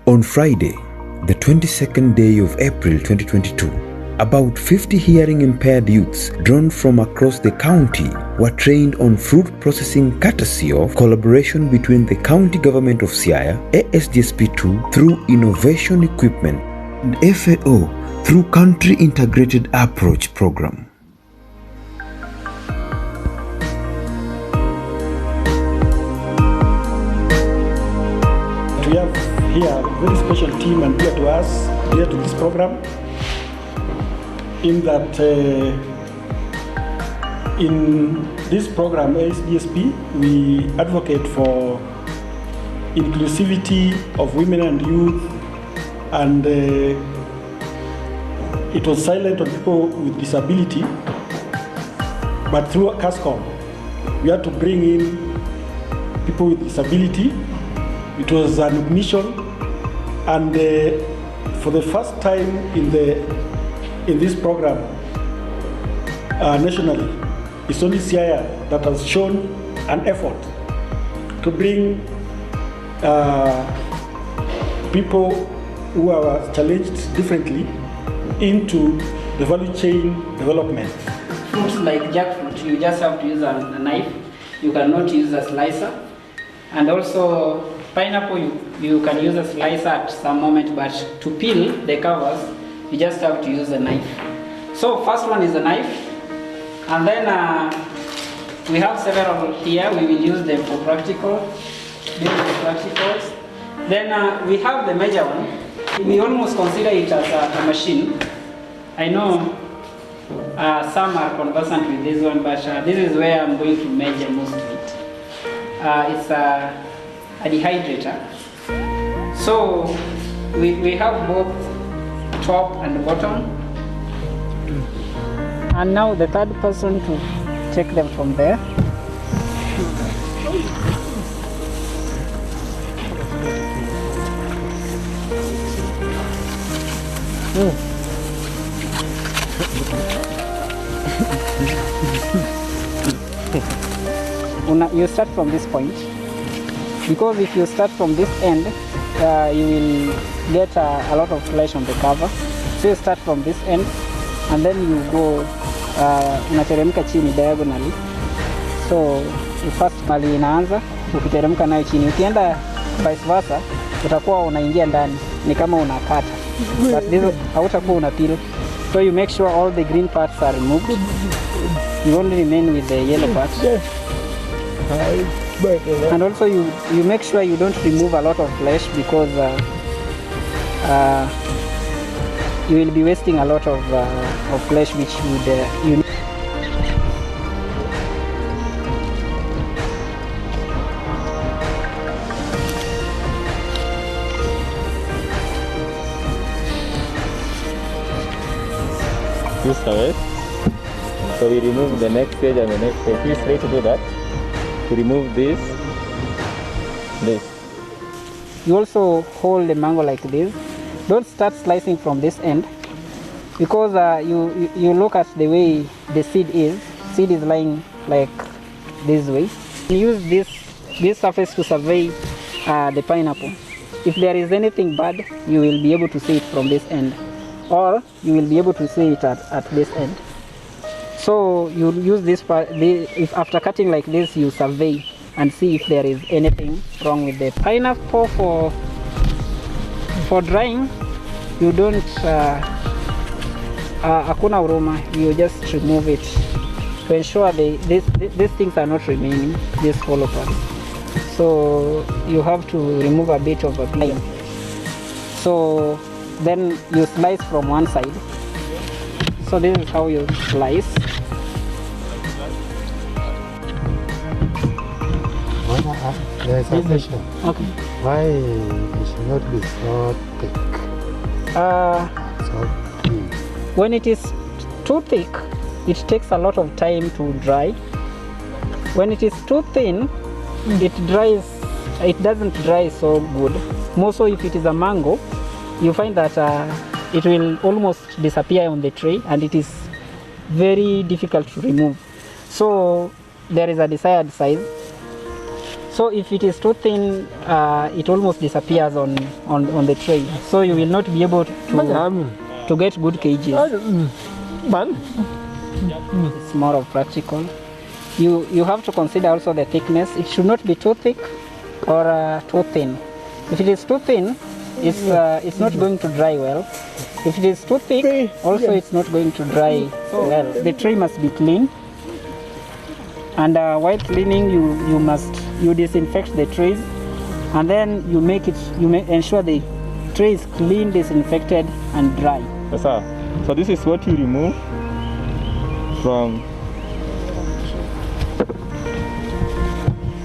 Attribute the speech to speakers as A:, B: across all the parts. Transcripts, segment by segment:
A: On Friday, the 22nd day of April 2022, about 50 hearing impaired youths drawn from across the county were trained on fruit processing courtesy of collaboration between the county government of Siaya, ASDSP2 through innovation equipment, and FAO through Country Integrated Approach Program.
B: We have here a very special team and dear to us, dear to this program, in that in this program ASDSP we advocate for inclusivity of women and youth, and it was silent on people with disability, but through CASCOM we had to bring in people with disability. It was an mission, and for the first time in this program nationally, it's only Siaya that has shown an effort to bring people who are challenged differently into the value chain development.
C: Fruits like jackfruit, you just have to use a knife. You cannot use a slicer. And also pineapple, you can use a slicer at some moment, but to peel the covers, you just have to use a knife. So first one is a knife, and then we have several here. We will use them for practicals. Then we have the major one. We almost consider it as a machine. I know some are conversant with this one, but this is where I'm going to measure most of it. It's a dehydrator. So we have both top and bottom. And now the third person to take them from there. You start from this point, because if you start from this end, you will get a lot of flesh on the cover. So you start from this end, and then you go unateremka chini diagonally. So you first mali inaanza ukiteremka nayo chini, ukienda vice versa utakuwa unaingia ndani, ni kama unakata, but this hautakuwa unapeel. So you make sure all the green parts are removed. You only remain with the yellow parts. And also you make sure you don't remove a lot of flesh, because you will be wasting a lot of flesh which would you need.
D: This away. So we remove the next stage and the next stage. Please try to do that. To remove this.
C: You also hold the mango like this. Don't start slicing from this end, because you look at the way the seed is. Seed is lying like this way. Use this surface to survey the pineapple. If there is anything bad, you will be able to see it from this end, or you will be able to see it at this end. So you use this part. If after cutting like this, you survey and see if there is anything wrong with the pineapple. For drying, you don't hakuna huruma. You just remove it to ensure these things are not remaining, these hollow parts. So you have to remove a bit of a pine. So then you slice from one side. So this is how you slice.
E: There is a question.
C: Okay.
E: Why it should not be so thick? So thin.
C: When it is too thick, it takes a lot of time to dry. When it is too thin, it doesn't dry so good. More so if it is a mango, you find that it will almost disappear on the tree, and it is very difficult to remove. So there is a desired size. So if it is too thin, it almost disappears on the tray. So you will not be able to get good cages. It's more of practical. You have to consider also the thickness. It should not be too thick or too thin. If it is too thin, it's not going to dry well. If it is too thick, also it's not going to dry well. The tray must be clean. And while cleaning, you disinfect the trays, and then you ensure the tray is clean, disinfected, and dry.
D: Yes, sir. So this is what you remove from.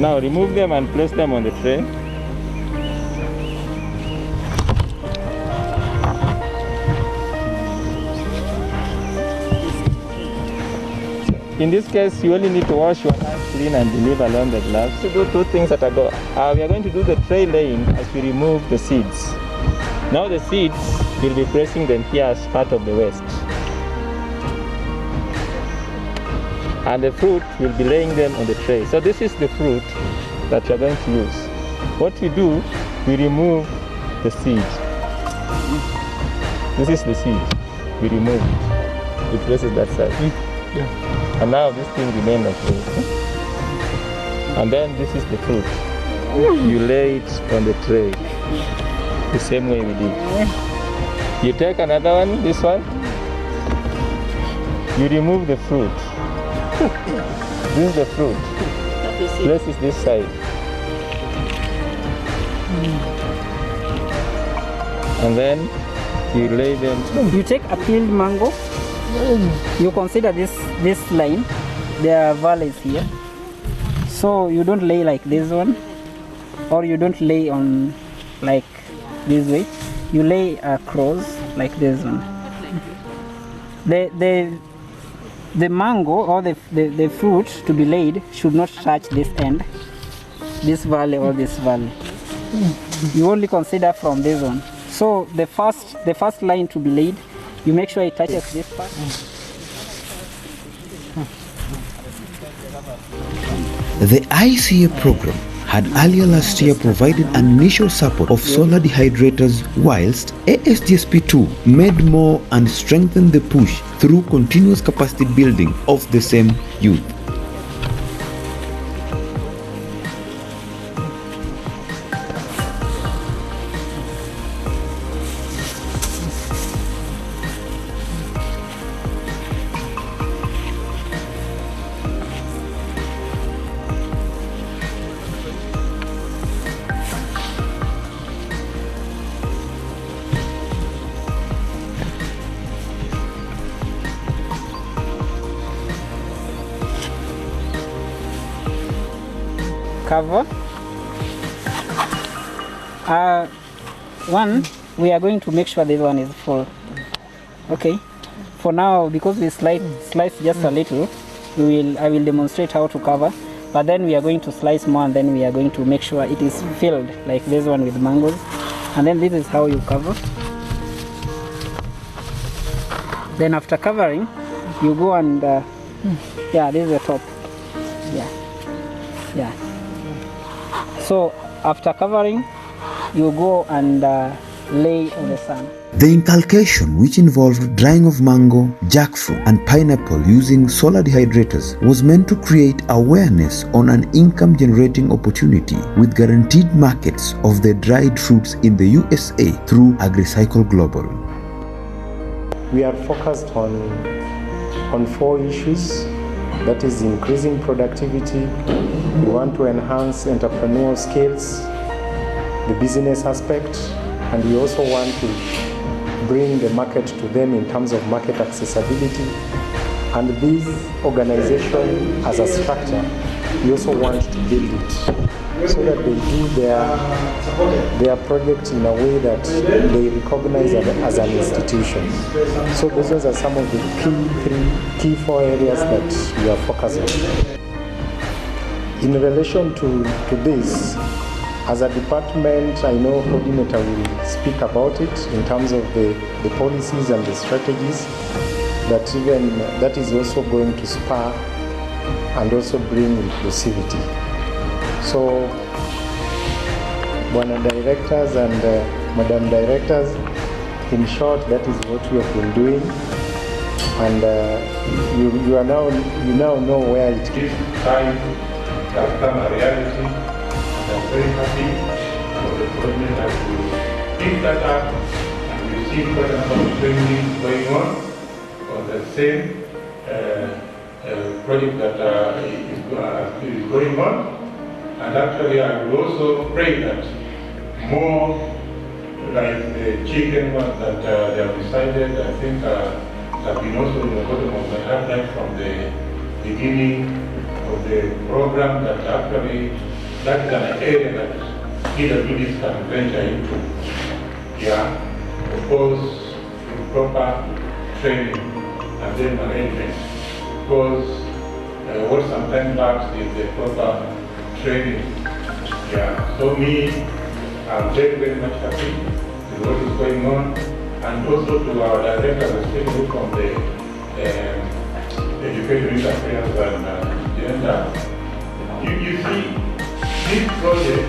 D: Now remove them and place them on the tray. In this case, you only need to wash your hands clean and leave alone the gloves. To do two things at a go. We are going to do the tray laying as we remove the seeds. Now the seeds, we'll be placing them here as part of the waste. And the fruit, we'll be laying them on the tray. So this is the fruit that we are going to use. What we do, we remove the seed. This is the seed. We remove it. We place it that side. And now this thing remains like this. And then this is the fruit. You lay it on the tray. The same way we did. You take another one, this one. You remove the fruit. This is the fruit. Place it this side. And then you lay them.
C: You take a peeled mango. You consider this line. There are valleys here. So you don't lay like this one, or you don't lay on like this way. You lay across like this one. The mango or the fruit to be laid should not touch this end, this valley or this valley. You only consider from this one. So the first line to be laid, you make sure it touches this part.
A: The ICA program had earlier last year provided an initial support of solar dehydrators, whilst ASGSP2 made more and strengthened the push through continuous capacity building of the same youth.
C: Cover. One, we are going to make sure this one is full. Okay. For now, because we slice just a little, I will demonstrate how to cover. But then we are going to slice more, and then we are going to make sure it is filled, like this one with mangoes. And then this is how you cover. Then after covering, you go and yeah, this is the top. Yeah. So after covering, you go and lay on the sun.
A: The inculcation, which involved drying of mango, jackfruit and pineapple using solar dehydrators, was meant to create awareness on an income generating opportunity with guaranteed markets of the dried fruits in the USA through Agri Cycle Global.
F: We are focused on 4 issues. That is increasing productivity. We want to enhance entrepreneurial skills, the business aspect, and we also want to bring the market to them in terms of market accessibility. And this organization as a structure, we also want to build it so that they do their project in a way that they recognize it as an institution. So those are some of the key 4 areas that we are focusing on. In relation to this, as a department, I know coordinator will speak about it in terms of the policies and the strategies that is also going to spur and also bring inclusivity. So, Bwana Directors and Madam Directors, in short, that is what we have been doing, and you now know where it is.
G: This time has become a reality, and I'm very happy for the government that we pick that up, and we see quite a number of training going on the same project that is going on. And actually, I would also pray that more like the chicken ones that they have decided, I think have been also in the bottom of my heart right from the beginning of the program, that actually that is an area that PWDs can venture into. Yeah, of course, with proper training and then management. Because what sometimes lacks is the proper training. Yeah, so I'm very, very much happy with what is going on, and also to our directors, especially from the Education Affairs and Gender. You see, this project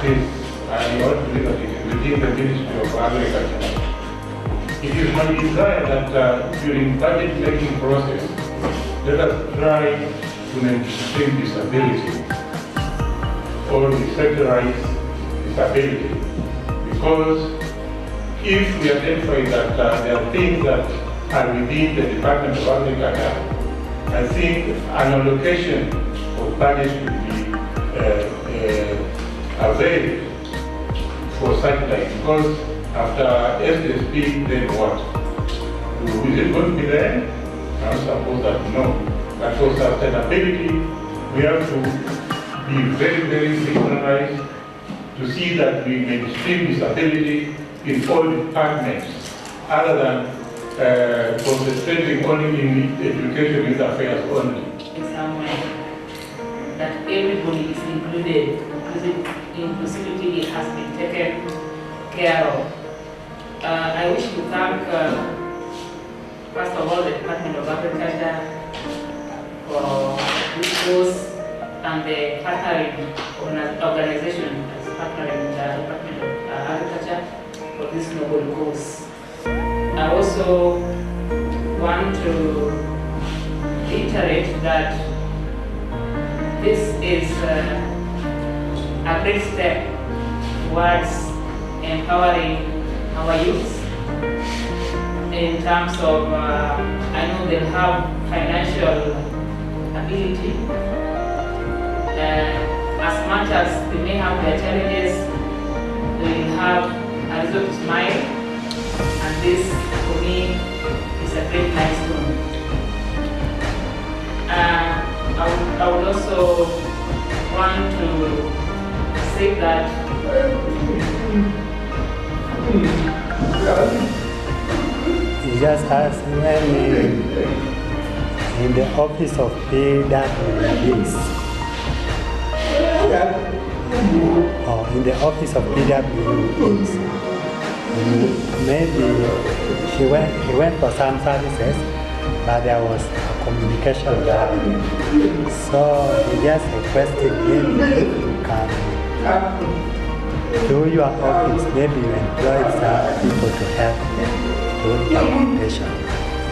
G: is, I want to believe that it is within the Ministry of Agriculture. It is my desire that during budget making process, let us try to maintain disability or sectorize disability, because if we identify that there are things that are within the Department of Agriculture, I think an allocation of budget should be available for such like, because after SSP, then what? Is it going to be there? I suppose that no. But for sustainability, we have to be very, very synchronized to see that we mainstream disability in all departments, other than concentrating only in education with affairs only.
H: Somewhere that everybody is included, inclusivity has been taken care of. I wish to thank, first of all, the Department of Agriculture for this course and the partnering organization that's partnering with the Department of Agriculture for this noble course. I also want to reiterate that this is a great step towards empowering our youth in terms of, I know they'll have financial ability. As much as they may have their challenges, they will have a reason to smile, and this, for me, is a great milestone. I would also want to say that
E: just as when in the office of PWDs, or in the office of PWDs, maybe he went for some services, but there was a communication gap. So he just requested him to come to your office. Maybe you employ some people to help them do documentation,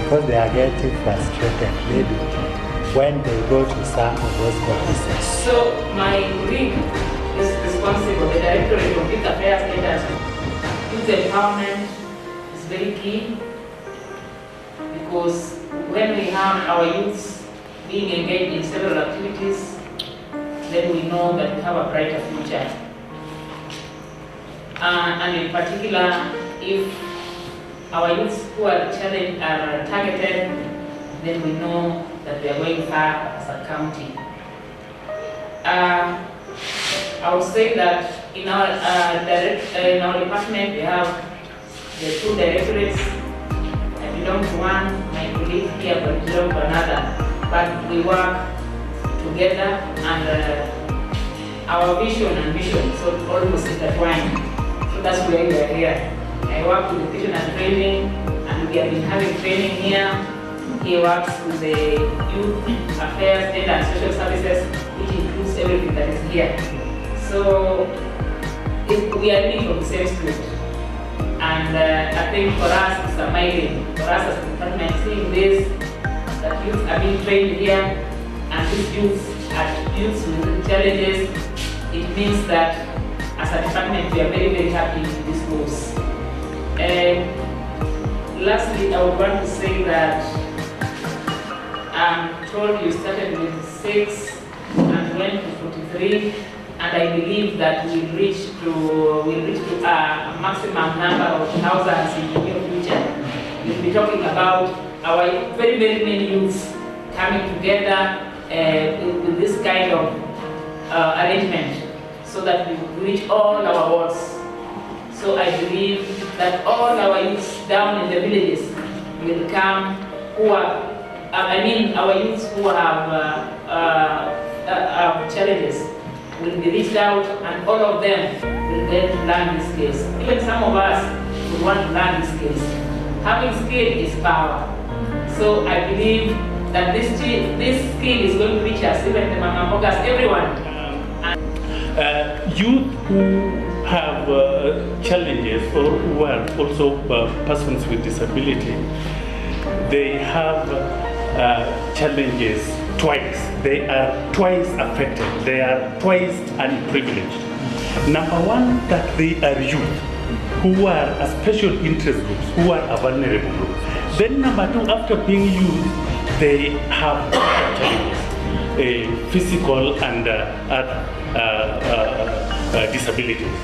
E: because they are getting frustrated maybe when they go to some of those offices.
H: So my colleague is responsible, the Directorate of Youth Affairs Leadership. Youth empowerment is very key, because when we have our youths being engaged in several activities, then we know that we have a brighter future. And in particular, if our youths who are challenged are targeted, then we know that we are going far as a county. I would say that in our department we have the two directorates. I belong to one, my colleague here belong to another, but we work together, and our vision and mission so almost intertwined. So that's why we are here. I work with education and training, and we have been having training here. He works with the youth affairs, gender and social services, which includes produce everything that is here. So we are reading from the same script. And I think for us it's amazing, for us as a department, seeing this, that youth are being trained here, and these youths are youths with challenges, it means that as a department we are very, very happy with this moves. Lastly, I would want to say that I'm told you started with 6 and went to 43, and I believe that we'll reach to a maximum number of thousands in the near future. We'll be talking about our very, very many youths coming together with this kind of arrangement so that we reach all our wards. So I believe that all our youths down in the villages will come who are, our youths who have challenges will be reached out, and all of them will get to learn these skills. Even some of us will want to learn these skills. Having skill is power. So I believe that this skill is going to reach us, even the Mama Mbogas, everyone.
I: Youth who have challenges or who are also persons with disability, they have challenges twice. They are twice affected. They are twice unprivileged. Number one, that they are youth who are a special interest groups, who are a vulnerable group. Then number two, after being youth, they have challenges, physical and disabilities.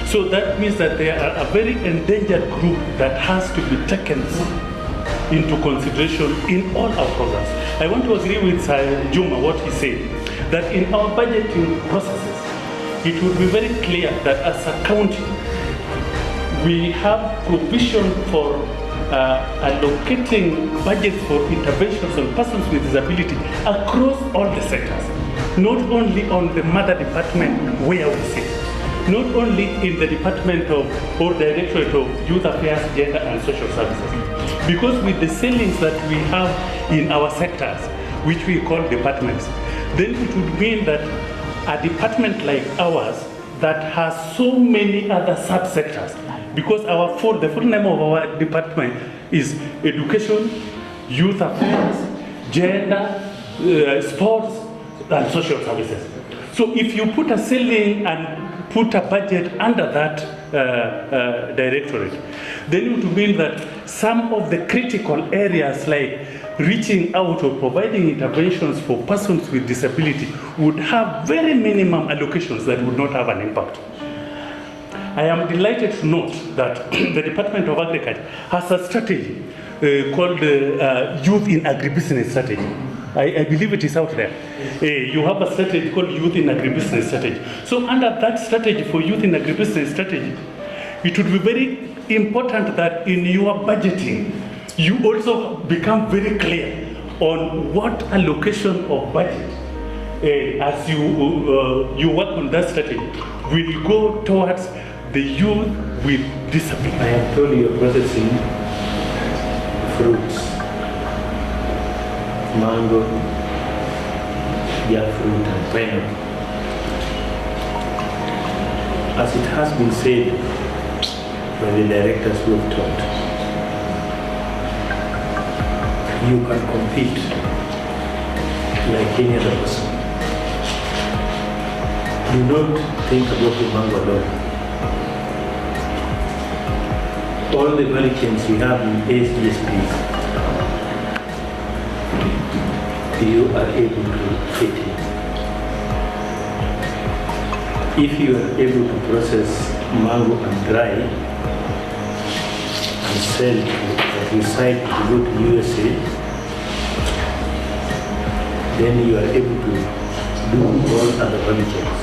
I: So that means that they are a very endangered group that has to be taken into consideration in all our programs. I want to agree with Juma what he said, that in our budgeting processes, it would be very clear that as a county, we have provision for allocating budgets for interventions on persons with disability across all the sectors, not only on the mother department where we sit, not only in the Department of or Directorate of Youth Affairs, Gender and Social Services. Because with the ceilings that we have in our sectors, which we call departments, then it would mean that a department like ours that has so many other subsectors, because the full name of our department is Education, Youth Affairs, Gender, Sports and Social Services. So if you put a ceiling and put a budget under that directorate, then it would mean that some of the critical areas like reaching out or providing interventions for persons with disability would have very minimum allocations that would not have an impact. I am delighted to note that the Department of Agriculture has a strategy called Youth in Agribusiness strategy. I believe it is out there. You have a strategy called Youth in Agribusiness strategy. So under that strategy for Youth in Agribusiness strategy, it would be very important that in your budgeting, you also become very clear on what allocation of budget as you work on that strategy will go towards the youth with disability.
J: I have told you processing fruits, mango, jackfruit and pineapple. As it has been said by the directors who have talked, you can compete like any other person. Do not think about the mango alone. All the value chains we have in ASDSPs, you are able to fit in. If you are able to process mango and dry and sell at your site to go to USA, then you are able to do all other value chains.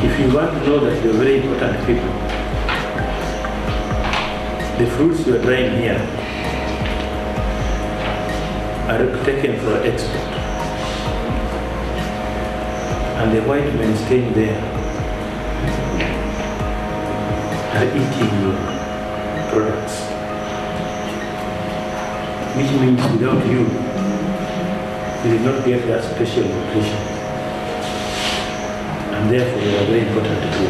J: If you want to know that you're very important people, the fruits you are drying here are taken for export. And the white men staying there are eating your products. Which means without you, they did not get that special nutrition. And therefore, they are very important to do.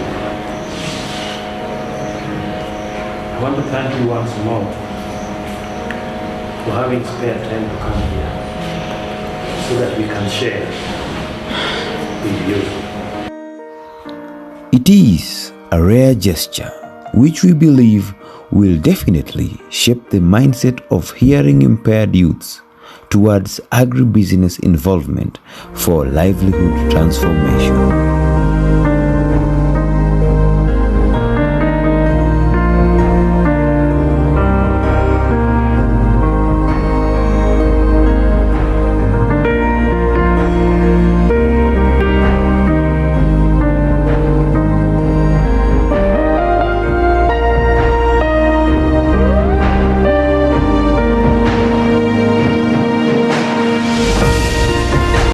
J: I want to thank you once more for having spare time to come here so that we can share with you.
A: It is a rare gesture which we believe will definitely shape the mindset of hearing impaired youths towards agribusiness involvement for livelihood transformation.